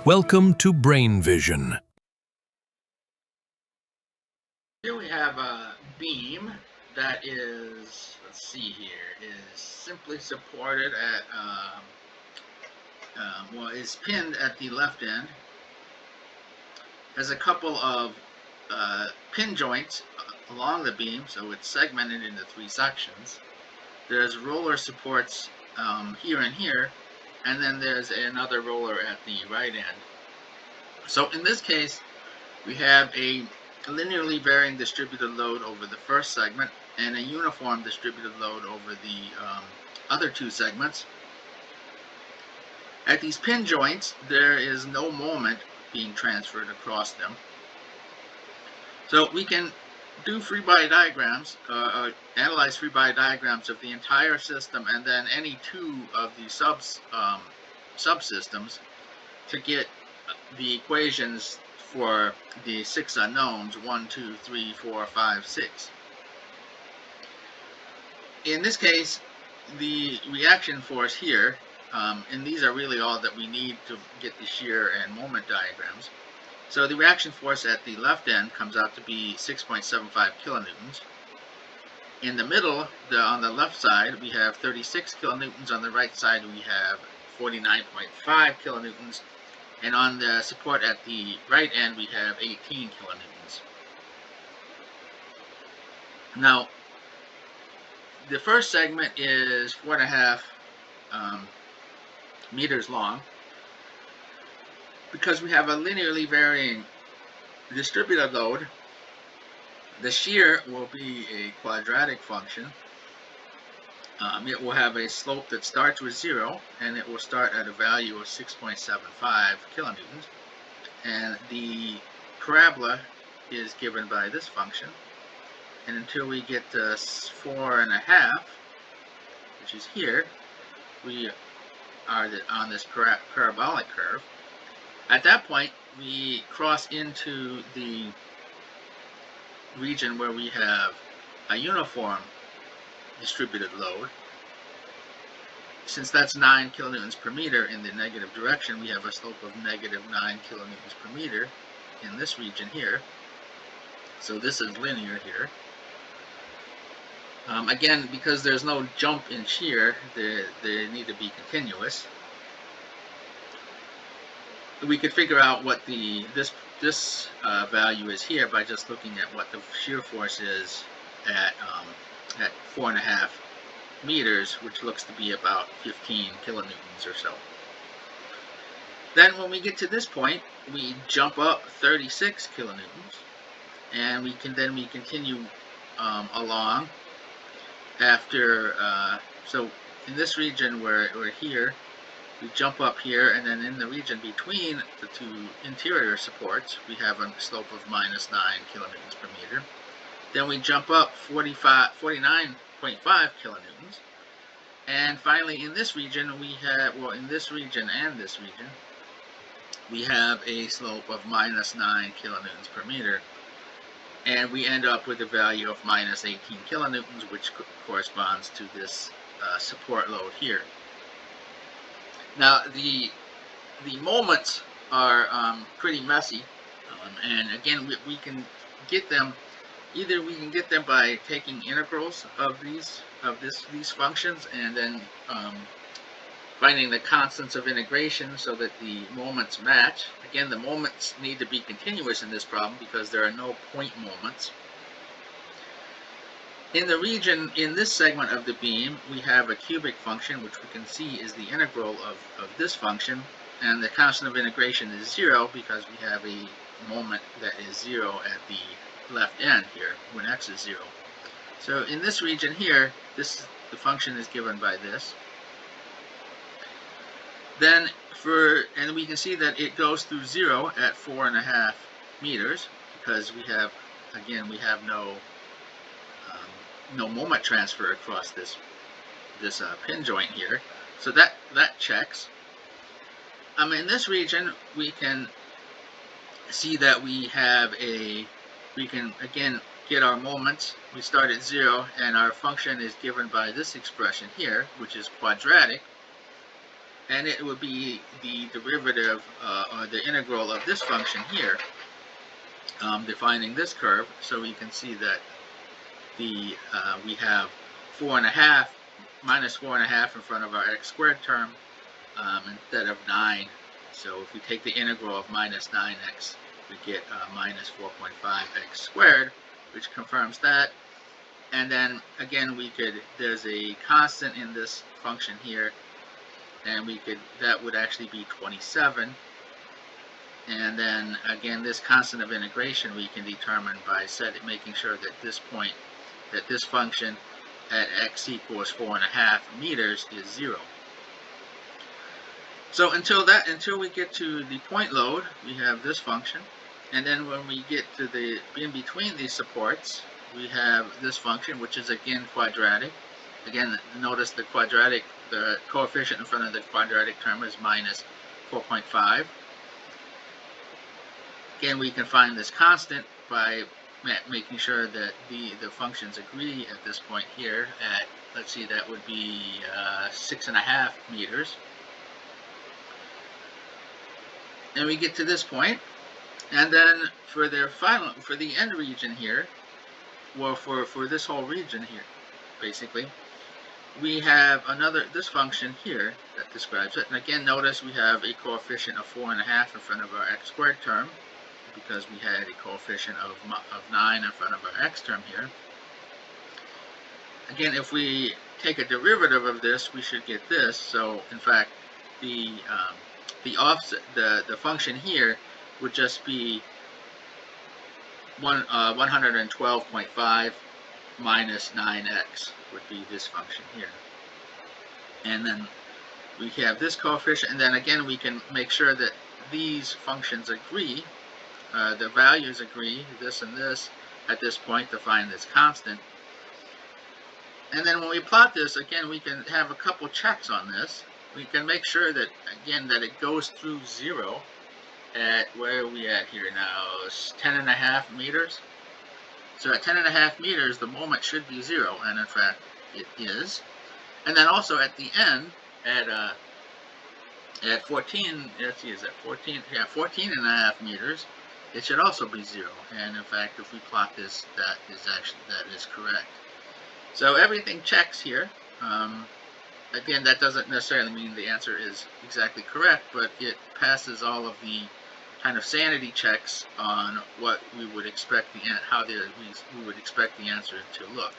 Welcome to Brain Vision. Here we have a beam that is, let's see here, is simply supported at, is pinned at the left end. Has a couple of pin joints along the beam, so it's segmented into three sections. There's roller supports here and here, and then there's another roller at the right end. So in this case, we have a linearly varying distributed load over the first segment and a uniform distributed load over the other two segments. At these pin joints, there is no moment being transferred across them. So we can do free body diagrams, analyze free body diagrams of the entire system and then any two of the subsystems to get the equations for the six unknowns, 1, 2, 3, 4, 5, 6. In this case, the reaction force here, and these are really all that we need to get the shear and moment diagrams. So the reaction force at the left end comes out to be 6.75 kilonewtons. In the middle, on the left side, we have 36 kilonewtons. On the right side, we have 49.5 kilonewtons. And on the support at the right end, we have 18 kilonewtons. Now, the first segment is 4.5 meters long. Because we have a linearly varying distributed load, the shear will be a quadratic function. It will have a slope that starts with 0, and it will start at a value of 6.75 kilonewtons. And the parabola is given by this function. And until we get to 4.5, which is here, we are on this parabolic curve. At that point, we cross into the region where we have a uniform distributed load. Since that's 9 kilonewtons per meter in the negative direction, we have a slope of negative 9 kilonewtons per meter in this region here. So this is linear here. Again, because there's no jump in shear, they need to be continuous. We could figure out what this value is here by just looking at what the shear force is at 4.5 meters, which looks to be about 15 kilonewtons or so. Then when we get to this point, we jump up 36 kilonewtons, and we continue along after. So in this region where we're here, we jump up here, and then in the region between the two interior supports, we have a slope of minus 9 kilonewtons per meter. Then we jump up 49.5 kilonewtons. And finally, in this region, in this region and this region, we have a slope of minus 9 kilonewtons per meter. And we end up with a value of minus 18 kilonewtons, which corresponds to this support load here. Now, the moments are pretty messy, and again, we can get them. Either we can get them by taking integrals of these functions, and then finding the constants of integration so that the moments match. Again, the moments need to be continuous in this problem because there are no point moments. In the region, in this segment of the beam, we have a cubic function, which we can see is the integral of this function, and the constant of integration is 0 because we have a moment that is 0 at the left end here when x is 0. So in this region here, the function is given by this. Then and we can see that it goes through 0 at 4.5 meters because we have no moment transfer across this pin joint here. So that checks. In this region, we can see that we can again get our moments. We start at 0, and our function is given by this expression here, which is quadratic. and it would be the derivative or the integral of this function here, defining this curve. So we can see that we have 4.5 minus 4.5 in front of our x squared term instead of 9. So if we take the integral of minus 9x, we get minus 4.5x squared, which confirms that. And then again, there's a constant in this function here, and that would actually be 27. And then again, this constant of integration we can determine by making sure that this function at x equals 4.5 meters is 0. So until we get to the point load, we have this function, and then when we get to the in between these supports, we have this function, which is again quadratic. Again, notice the coefficient in front of the quadratic term is minus 4.5. Again, we can find this constant by making sure that the functions agree at this point here at, let's see, that would be 6.5 meters. And we get to this point, and then for the end region here, well, for this whole region here, basically, we have this function here that describes it. And again, notice we have a coefficient of 4.5 in front of our x squared term, because we had a coefficient of 9 in front of our x term here. Again, if we take a derivative of this, we should get this. So in fact, the function here would just be 112.5 minus 9x would be this function here. And then we have this coefficient, and then again we can make sure that these functions agree, the values agree, this and this, at this point to find this constant. And then when we plot this, again, we can have a couple checks on this. We can make sure that, again, that it goes through 0 at, where are we at here now, 10.5 meters. So at 10.5 meters, the moment should be 0, and in fact, it is. And then also at the end, at 14, let's see, is that 14? Yeah, 14.5 meters, it should also be 0. And in fact, if we plot this, that is correct. So everything checks here. Again, that doesn't necessarily mean the answer is exactly correct, but it passes all of the kind of sanity checks on what we would expect we would expect the answer to look.